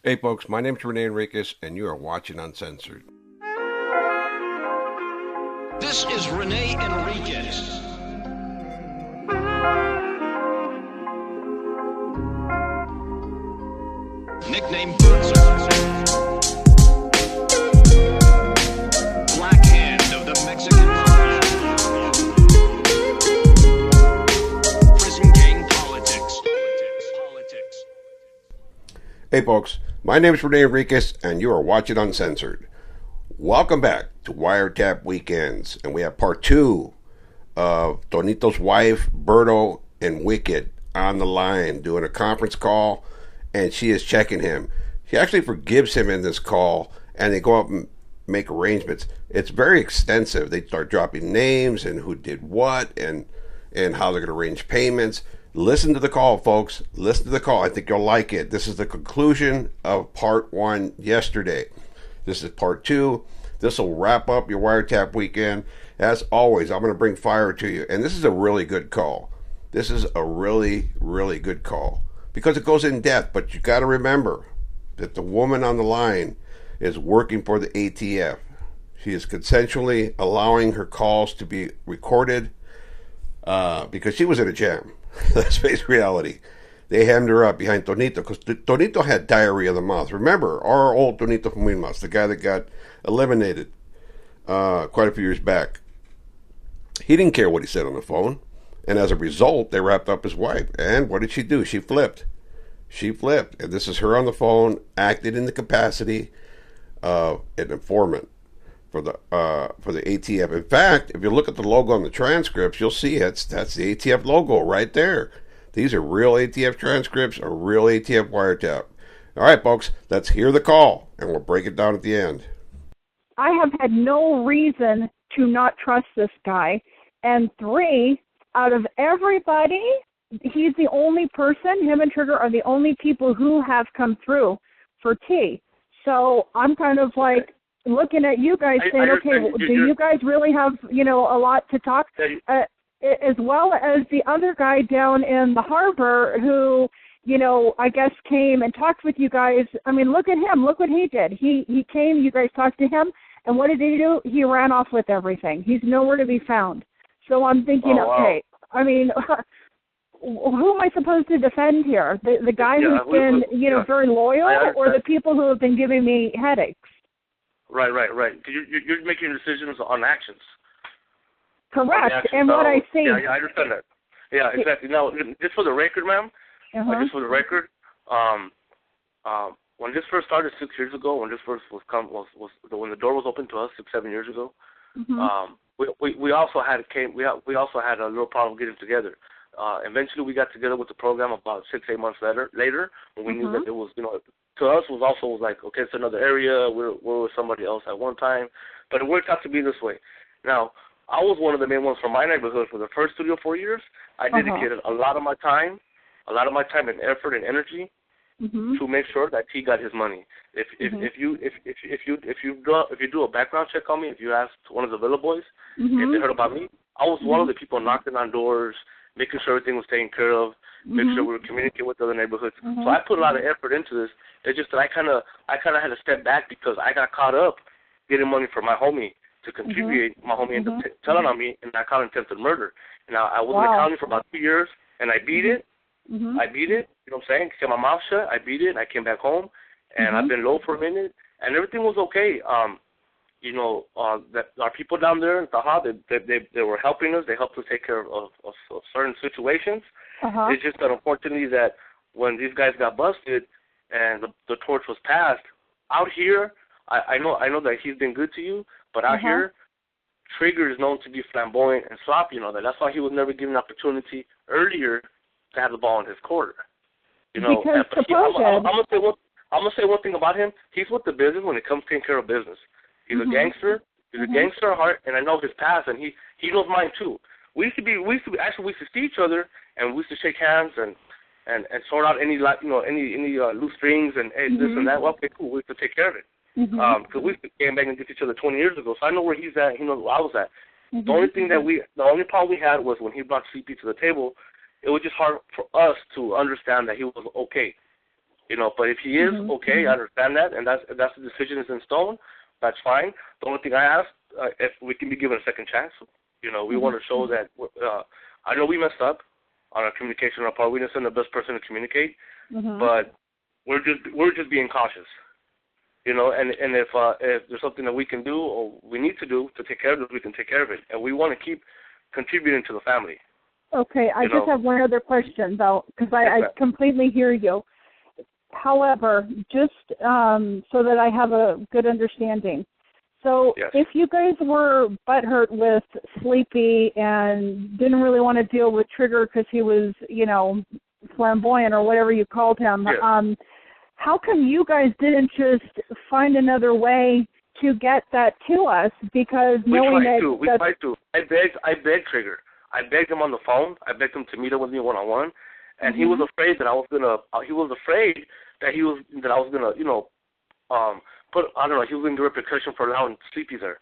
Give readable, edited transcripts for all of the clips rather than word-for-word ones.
Hey folks, my name is Rene Enriquez and you are watching Uncensored. This is Rene Enriquez. Nickname Berto. Black Hand of the Mexican Mafia. Prison gang politics. Hey folks, my name is Rene Enriquez and you are watching Uncensored. Welcome back to Wiretap Weekends, and we have part 2 of Tonito's wife, Berto, and Wicked on the line doing a conference call, and she is checking him. She actually forgives him in this call, and they go up and make arrangements. It's very extensive. They start dropping names and who did what and how they're going to arrange payments. Listen to the call, folks. Listen to the call. I think you'll like it. This is the conclusion of part 1 yesterday. This is part 2. This will wrap up your Wiretap Weekend. As always, I'm going to bring fire to you. And this is a really good call. This is a really, really good call because it goes in depth. But you got to remember that the woman on the line is working for the ATF. She is consensually allowing her calls to be recorded because she was in a jam. Let's face reality. They hemmed her up behind Tonito because Tonito had diarrhea of the mouth. Remember, our old Tonito from Wilmington, the guy that got eliminated quite a few years back. He didn't care what he said on the phone. And as a result, they wrapped up his wife. And what did she do? She flipped. She flipped. And this is her on the phone, acted in the capacity of an informant for the ATF. In fact, if you look at the logo on the transcripts, you'll see that's the ATF logo right there. These are real ATF transcripts, a real ATF wiretap. All right, folks, let's hear the call, and we'll break it down at the end. I have had no reason to not trust this guy. And 3, out of everybody, he's the only person, him and Trigger are the only people who have come through for T. So I'm kind of like looking at you guys saying, okay, do you guys really have, a lot to talk? As well as the other guy down in the harbor who, I guess came and talked with you guys. I mean, look at him. Look what he did. He came, you guys talked to him, and what did he do? He ran off with everything. He's nowhere to be found. So I'm thinking, okay, I mean, who am I supposed to defend here? The guy who's been, very loyal, or the people who have been giving me headaches? Right. You're making decisions on actions. Correct. And what I see. Yeah, I understand that. Yeah, exactly. Now, just for the record, ma'am, just for the record, when this first started 6 years ago, when this first when the door was open to us 6-7 years ago, we also had a little problem getting together. Eventually, we got together with the program about 6-8 months later, when we knew that it was, to us was like, okay, it's another area. We're with somebody else at one time, but it worked out to be this way. Now, I was one of the main ones from my neighborhood for the first 3 or 4 years. I dedicated a lot of my time and effort and energy to make sure that he got his money. If you do a background check on me, if you ask one of the Villa boys if they heard about me, I was one of the people knocking on doors, making sure everything was taken care of, making sure we were communicating with other neighborhoods. So I put a lot of effort into this. It's just that I kind of had to step back because I got caught up getting money for my homie to contribute. My homie ended up telling on me, and I caught attempted murder. Now, I was in the county for about 2 years, and I beat it. I beat it, you know what I'm saying? Kept my mouth shut. I beat it, and I came back home, and I've been low for a minute, and everything was okay. That our people down there in Taha, they were helping us. They helped us take care of certain situations. It's just that, unfortunately, that when these guys got busted and the torch was passed, out here, I know that he's been good to you, but out here, Trigger is known to be flamboyant and sloppy. That's why he was never given an opportunity earlier to have the ball in his court. Because I'm gonna say one thing about him. He's with the business when it comes to taking care of business. He's a gangster. He's a gangster at heart, and I know his past, and he knows mine too. We used to see each other, and we used to shake hands and sort out any loose strings and hey, this and that. Well, okay, cool. We used to take care of it. Because we came back and did each other 20 years ago, so I know where he's at. He knows where I was at. The only problem we had was when he brought CP to the table. It was just hard for us to understand that he was okay. You know, but if he is okay, I understand that, and that's the decision is in stone. That's fine. The only thing I ask, if we can be given a second chance, you know, we want to show that. I know we messed up on our communication on our part. We didn't send the best person to communicate, but we're just being cautious. You know, and if there's something that we can do or we need to do to take care of this, we can take care of it, and we want to keep contributing to the family. Okay, I just have one other question though, because I completely hear you. However, just so that I have a good understanding. So if you guys were butthurt with Sleepy and didn't really want to deal with Trigger because he was, you know, flamboyant or whatever you called him, how come you guys didn't just find another way to get that to us? Because we tried to. I begged Trigger. I begged him on the phone. I begged him to meet up with me one-on-one, and he was afraid that I was gonna. He was afraid that I was gonna, you know, put. I don't know. He was gonna do repercussion for allowing Sleepy there.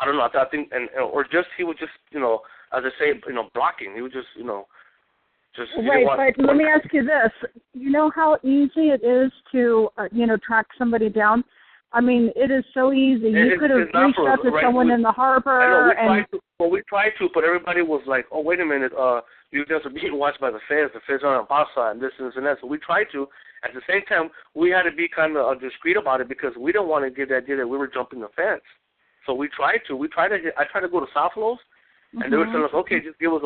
I don't know. I think, or just he was just, you know, as I say, you know, blocking. He was just, you know, just. Right, but let me ask you this. You know how easy it is to, you know, track somebody down? I mean, it is so easy. You could have reached out to someone in the harbor. We tried to, but everybody was like, oh, wait a minute, you guys are being watched by the feds are on Pasa and this and that. So we tried to. At the same time, we had to be kind of discreet about it because we didn't want to give that idea that we were jumping the fence. So we tried to. I tried to go to South Los, and they were telling us, okay, just give us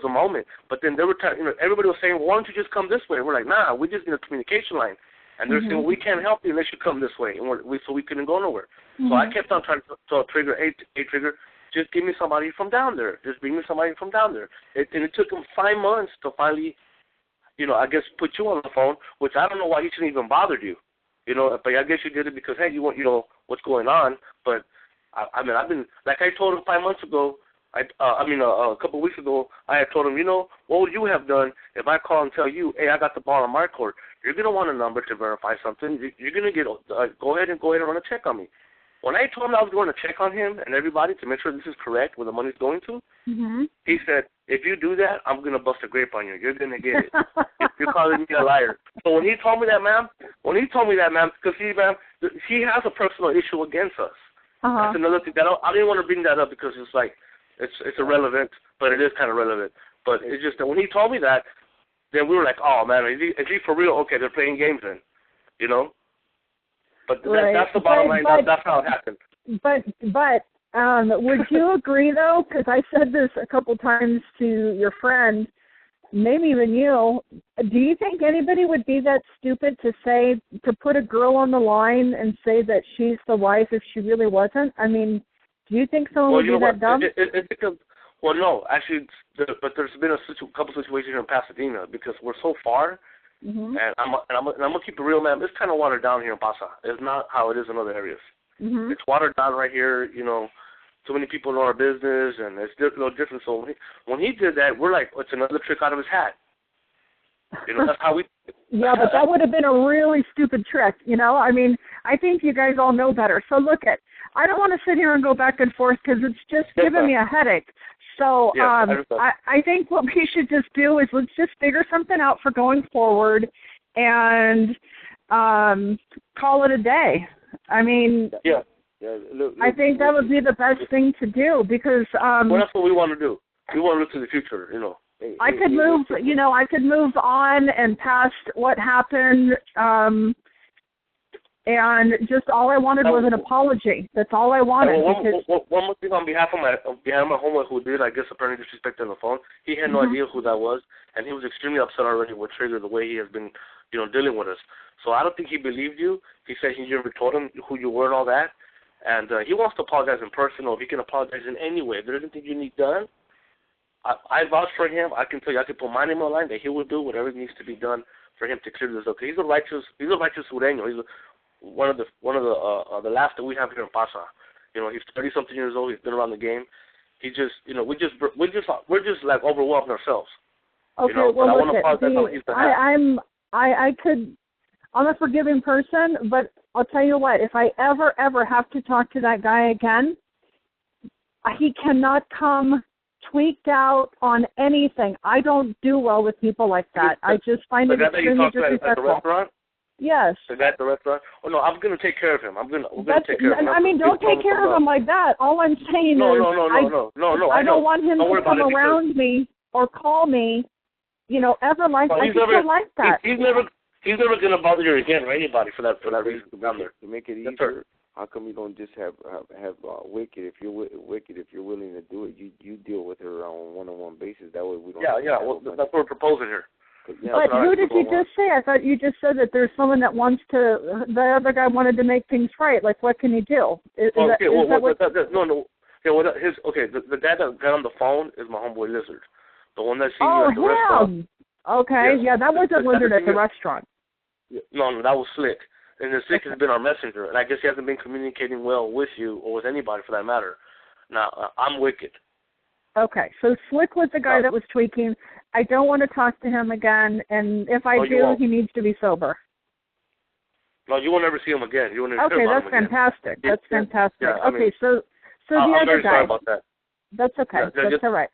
a moment. But then they were, you know, everybody was saying, why don't you just come this way? And we're like, nah, we just need a communication line. And they're saying, well, we can't help you unless you come this way. And so we couldn't go nowhere. So I kept on trying to tell Trigger, hey, Trigger, just give me somebody from down there. Just bring me somebody from down there. And it took him 5 months to finally, you know, I guess put you on the phone, which I don't know why he shouldn't even bothered you. You know, but I guess you did it because, hey, you want, you know, what's going on. But, I mean, I've been, like I told him 5 months ago, a couple of weeks ago, I had told him, you know, what would you have done if I call and tell you, hey, I got the ball on my court. You're going to want a number to verify something. You're going to get, go ahead and run a check on me. When I told him I was going to check on him and everybody to make sure this is correct where the money's going to, he said, if you do that, I'm going to bust a grape on you. You're going to get it. You're calling me a liar. So when he told me that, ma'am, because see, ma'am, he has a personal issue against us. That's another thing. I didn't want to bring that up because it's like, it's irrelevant, but it is kind of relevant. But it's just that when he told me that, then we were like, oh, man, is he for real? Okay, they're playing games then, you know? But that's the bottom line. That's how it happened. But would you agree, though, because I said this a couple times to your friend, maybe even you, do you think anybody would be that stupid to put a girl on the line and say that she's the wife if she really wasn't? I mean, do you think someone would be that dumb? It's because, well, no, actually, but there's been a couple situations here in Pasadena because we're so far, and I'm gonna keep it real, man. It's kind of watered down here in Pasa. It's not how it is in other areas. It's watered down right here. You know, too many people know our business, and it's a little different. So when he did that, we're like, it's another trick out of his hat. You know, that's how we. Yeah, but that would have been a really stupid trick. You know, I mean, I think you guys all know better. So look I don't want to sit here and go back and forth because it's just giving me a headache. So I think what we should just do is let's just figure something out for going forward and call it a day. I mean, I think that would be the best thing to do because well, that's what we want to do. We want to look to the future, you know. I could move on and past what happened, and just all I wanted was an apology. That's all I wanted. One more thing on behalf of my homework who did, I guess, apparently disrespect on the phone. He had no idea who that was, and he was extremely upset already with Trigger the way he has been, you know, dealing with us. So I don't think he believed you. He said he never told him who you were and all that, and he wants to apologize in person, or if he can apologize in any way. If there's anything you need done, I vouch for him. I can tell you, I can put my name on the line that he will do whatever needs to be done for him to clear this up. He's a righteous Sureño. He's one of the last that we have here in Pasa. You know, he's 30-something years old. He's been around the game. He just, you know, we're just like overwhelmed ourselves. Okay, you know? well, I want to apologize. I'm a forgiving person, but I'll tell you what, if I ever have to talk to that guy again, he cannot come tweaked out on anything. I don't do well with people like that. I just find it extremely disrespectful. At the restaurant? Yes. The guy at the restaurant. Oh no, I'm gonna take care of him. We're gonna take care of him. I mean, don't take care of him like that. All I'm saying no, is, no. I don't want him to come around me or call me, ever like that. I just don't like that. He's never gonna bother you again or anybody for that reason down there. To make it easier, how come you don't just have Wicked? If you're Wicked, if you're willing to do it, you deal with her on a one-on-one basis. That way we don't. Yeah. Well, that's what we're proposing here. Yeah, but who did you just say? I thought you just said that there's someone that wants to. The other guy wanted to make things right. Like, what can he do? The guy that got on the phone is my homeboy Lizard, the one that seen you at the restaurant. Okay, yes. Yeah, that wasn't Lizard at the restaurant. No, that was Slick. And the Slick has been our messenger, and I guess he hasn't been communicating well with you or with anybody for that matter. Now, I'm Wicked. Okay, so Slick was the guy that was tweaking. I don't want to talk to him again, and if I do, he needs to be sober. No, you won't ever see him again. You won't ever Okay, that's fantastic. That's fantastic. Yeah, okay, so the I'm other very guy. Sorry about that. That's okay. That's all right.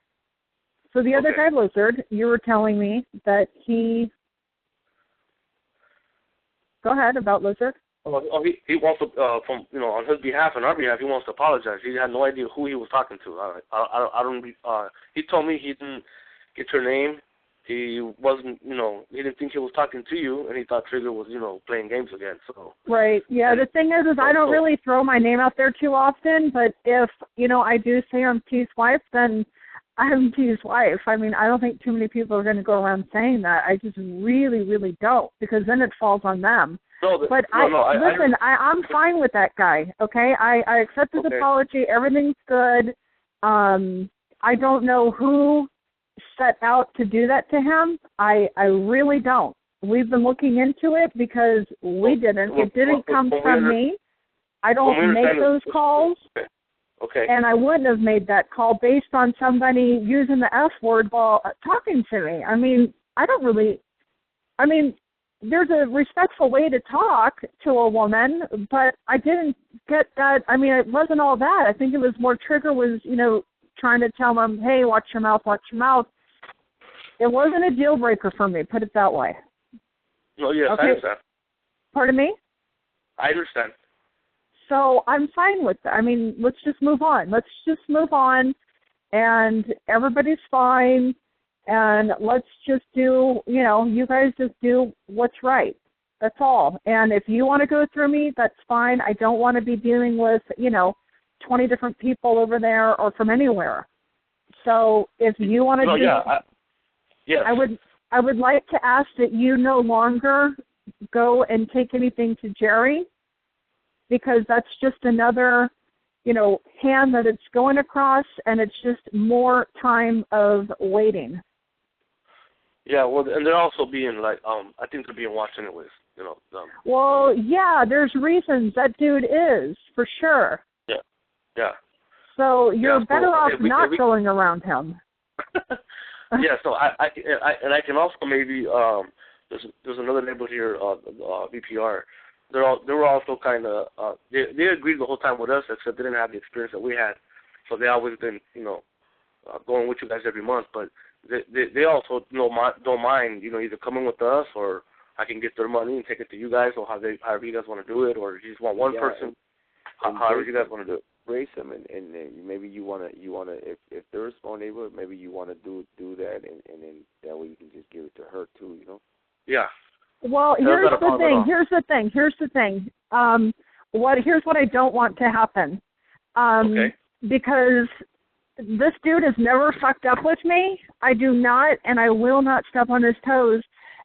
So the other guy, Lizard, you were telling me that he. Go ahead about Lizard. Oh, he wants to, on his behalf and our behalf, he wants to apologize. He had no idea who he was talking to. I don't. He told me he didn't get your name. He wasn't, he didn't think he was talking to you, and he thought Trigger was, playing games again. So. Right. Yeah. The thing is I don't really throw my name out there too often. But if I do say I'm T's wife, then I'm T's wife. I mean, I don't think too many people are going to go around saying that. I just really, really don't, because then it falls on them. But I'm fine with that guy, okay? I accept his apology. Everything's good. I don't know who set out to do that to him. I really don't. We've been looking into it because we didn't. It didn't come from me. I don't make those calls. Okay. And I wouldn't have made that call based on somebody using the F word while talking to me. I mean, there's a respectful way to talk to a woman, but I didn't get that. I mean, it wasn't all that. I think it was more Trigger was, trying to tell them, hey, watch your mouth, watch your mouth. It wasn't a deal breaker for me, put it that way. No, yes, okay. I understand. Pardon me? I understand. So I'm fine with that. I mean, let's just move on. And everybody's fine. And let's just do, you guys just do what's right. That's all. And if you want to go through me, that's fine. I don't want to be dealing with, 20 different people over there or from anywhere. So if you want to yes. I would like to ask that you no longer go and take anything to Jerry, because that's just another, hand that it's going across, and it's just more time of waiting. Yeah, well, and they're also being I think they're being watched anyways, Well, yeah, there's reasons that dude is, for sure. Yeah. So you're better off not going around him. Yeah, so I can also maybe there's another neighborhood here, VPR. They were also kind of they agreed the whole time with us, except they didn't have the experience that we had. So they always been going with you guys every month, but they also don't mind either coming with us, or I can get their money and take it to you guys, or however you guys want to do it, or you just want one person, however you guys want to do it. Brace them, and maybe you wanna if they're a small neighborhood, maybe you wanna do that, and then that way you can just give it to her too, Yeah. Well, here's the thing. Here's the thing. Here's what I don't want to happen. Because this dude has never fucked up with me. I do not, and I will not step on his toes.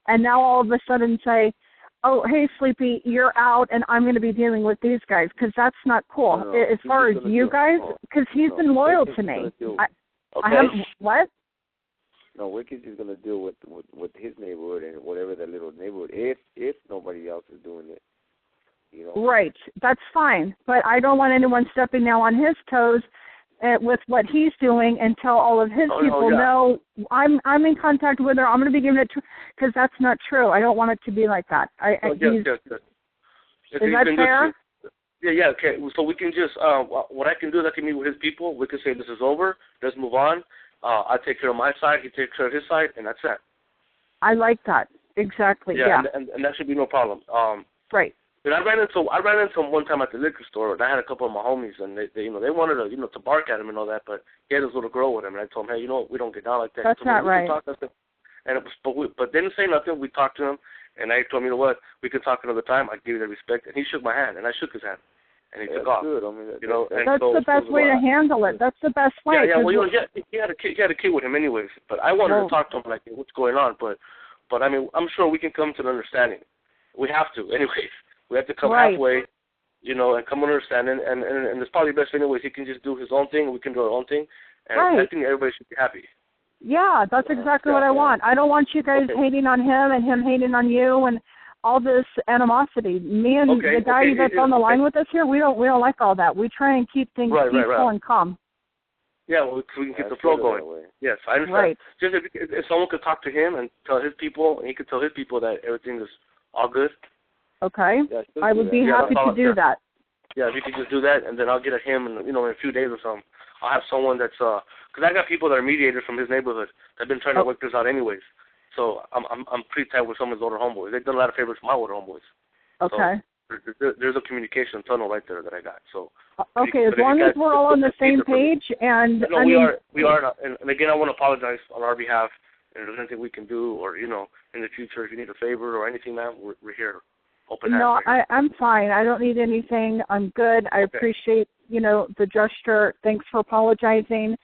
And now all of a sudden say, oh, hey, Sleepy, you're out, and I'm going to be dealing with these guys, because that's not cool. No, as far as you guys, because he's been loyal to me. I haven't, what? No, Wicked's is going to deal with his neighborhood and whatever that little neighborhood, if nobody else is doing it. Right, that's fine. But I don't want anyone stepping now on his toes with what he's doing until all of his people know I'm in contact with her. I'm going to be giving it to, because that's not true. I don't want it to be like that. Is that fair? Yeah, okay. So we can just, what I can do is I can meet with his people. We can say this is over. Let's move on. I take care of my side. He takes care of his side, and that's it. I like that. Exactly. Yeah, Yeah. and that should be no problem. Right. But I ran into him one time at the liquor store, and I had a couple of my homies, and they wanted to bark at him and all that, but he had his little girl with him, and I told him, hey, we don't get down like that. That's not right. And but they didn't say nothing. We talked to him, and I told him, you know what, we could talk another time. I give you the respect, and he shook my hand, and I shook his hand, and he took off. Good. I mean, that's the best way to handle it. That's the best way. Yeah. Well, he had a kid with him anyways, but I wanted to talk to him like, what's going on? But I mean, I'm sure we can come to an understanding. We have to, anyways. We have to come halfway, and come to an understanding. And it's probably best anyways. He can just do his own thing. We can do our own thing. And I think everybody should be happy. Yeah, that's exactly what I want. I don't want you guys hating on him and him hating on you and all this animosity. Me and the guy that's on the line with us here, we don't like all that. We try and keep things peaceful and calm. Yeah, well, we can keep the flow going. Yes, I understand. Right. Just if someone could talk to him and tell his people, and he could tell his people that everything is all good. Okay. I would be happy to do that. Yeah, if you could just do that, and then I'll get at him, and in a few days or something, I'll have someone that's because I got people that are mediators from his neighborhood that've been trying to work this out anyways. So I'm pretty tight with some of his older homeboys. They've done a lot of favors for my older homeboys. Okay. So there's a communication tunnel right there that I got. So okay, as long as we're all on the same page, and no, we are, and again, I want to apologize on our behalf. And if there's anything we can do, or in the future, if you need a favor or anything, man, we're here. Open hands. No, I'm fine. I don't need anything. I'm good. I appreciate, the gesture. Thanks for apologizing.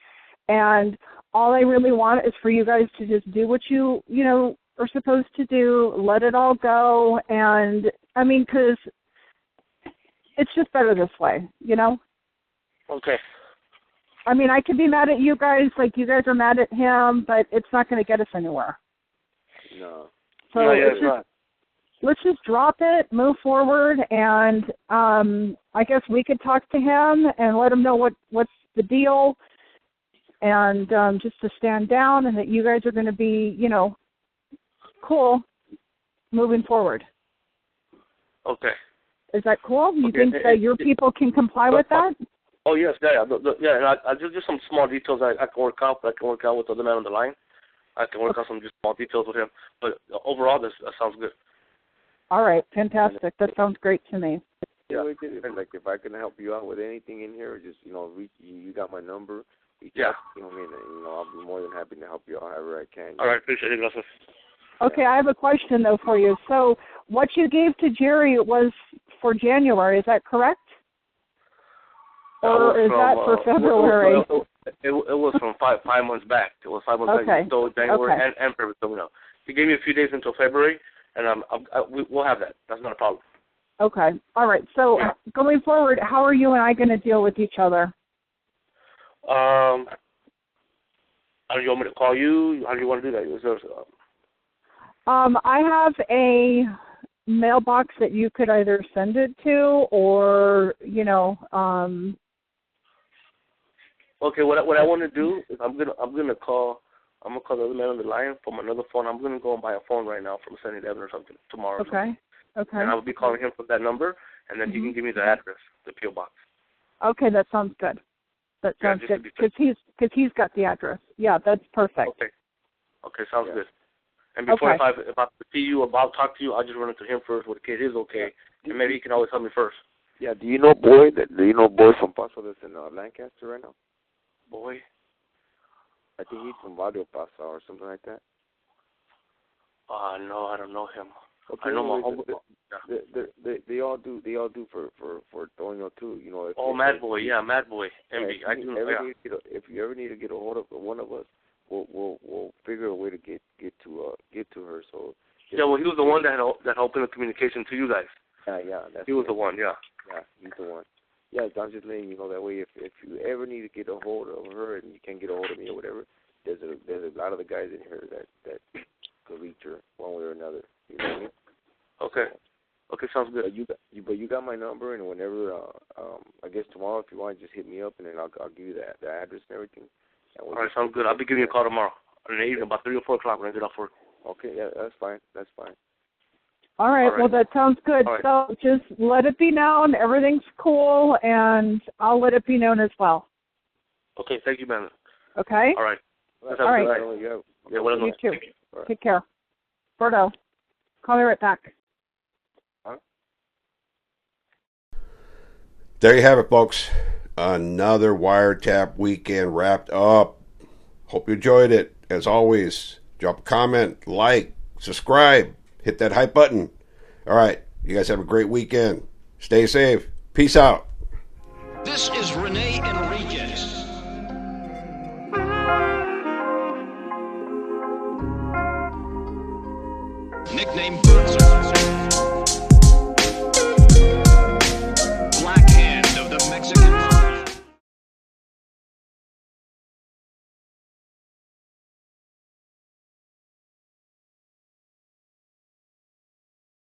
And all I really want is for you guys to just do what you are supposed to do. Let it all go. And, I mean, because it's just better this way, Okay. I mean, I could be mad at you guys like you guys are mad at him, but it's not going to get us anywhere. No. So it's not. Let's just drop it, move forward, and I guess we could talk to him and let him know what's the deal, and just to stand down, and that you guys are going to be, cool moving forward. Okay. Is that cool? You think that your people can comply with that? Oh, yes, yeah. And I just some small details I can work out, but I can work out with the other man on the line. I can work out some just small details with him. But overall, that sounds good. All right, fantastic. That sounds great to me. Yeah, like if I can help you out with anything in here, just reach. You got my number. Yeah. I'll be more than happy to help you out however I can. All right, appreciate it, gracias. Okay, I have a question though for you. So, what you gave to Jerry was for January, is that correct? Or is that for February? It was from five months back. It was 5 months back. So January and February. He gave me a few days until February. And we'll have that. That's not a problem. Okay. All right. So going forward, how are you and I going to deal with each other? How do you want me to call you? How do you want to do that? I have a mailbox that you could either send it to, or Okay. What I want to do is I'm gonna call the other man on the line from another phone. I'm going to go and buy a phone right now from 7-Eleven or something tomorrow. Okay. And I will be calling him from that number, and then he can give me the address, the P.O. box. Okay, that sounds good. That sounds good because he's got the address. Yeah, that's perfect. Okay, sounds good. And before if I see you or I'll talk to you, I'll just run into him first with the kid is okay, and maybe he can always help me first. Yeah. Do you know Boy from Paso that's in Lancaster right now? Boy. I think he's from Barrio Paso or something like that. No, I don't know him. Okay, I know my homeboy. They all do for Tonito too. Mad Boy, Mad Boy, Envy. If you ever need to get a hold of one of us, we'll figure a way to get to her. So yeah, well, he was the one that opened the communication to you guys. He was the one. Yeah, he's the one. Yeah, I'm just letting you know that way. If you ever need to get a hold of her and you can't get a hold of me or whatever, there's a lot of the guys in here that could reach her one way or another. You know what I mean? Okay, sounds good. But you got my number, and whenever I guess tomorrow, if you want, just hit me up, and then I'll give you the address and everything. And all right, sounds good. I'll be giving you a call tomorrow in the evening, about 3 or 4 o'clock when I get off work. Okay, yeah, that's fine. All right, well, that sounds good. Right. So just let it be known. Everything's cool, and I'll let it be known as well. Okay, thank you, man. Okay? All right. All right. Yeah, you too. Take care. Berto. Call me right back. There you have it, folks. Another Wiretap weekend wrapped up. Hope you enjoyed it. As always, drop a comment, like, subscribe, hit that hype button. All right, you guys have a great weekend. Stay safe. Peace out. This is Rene Enriquez. Nickname Berto.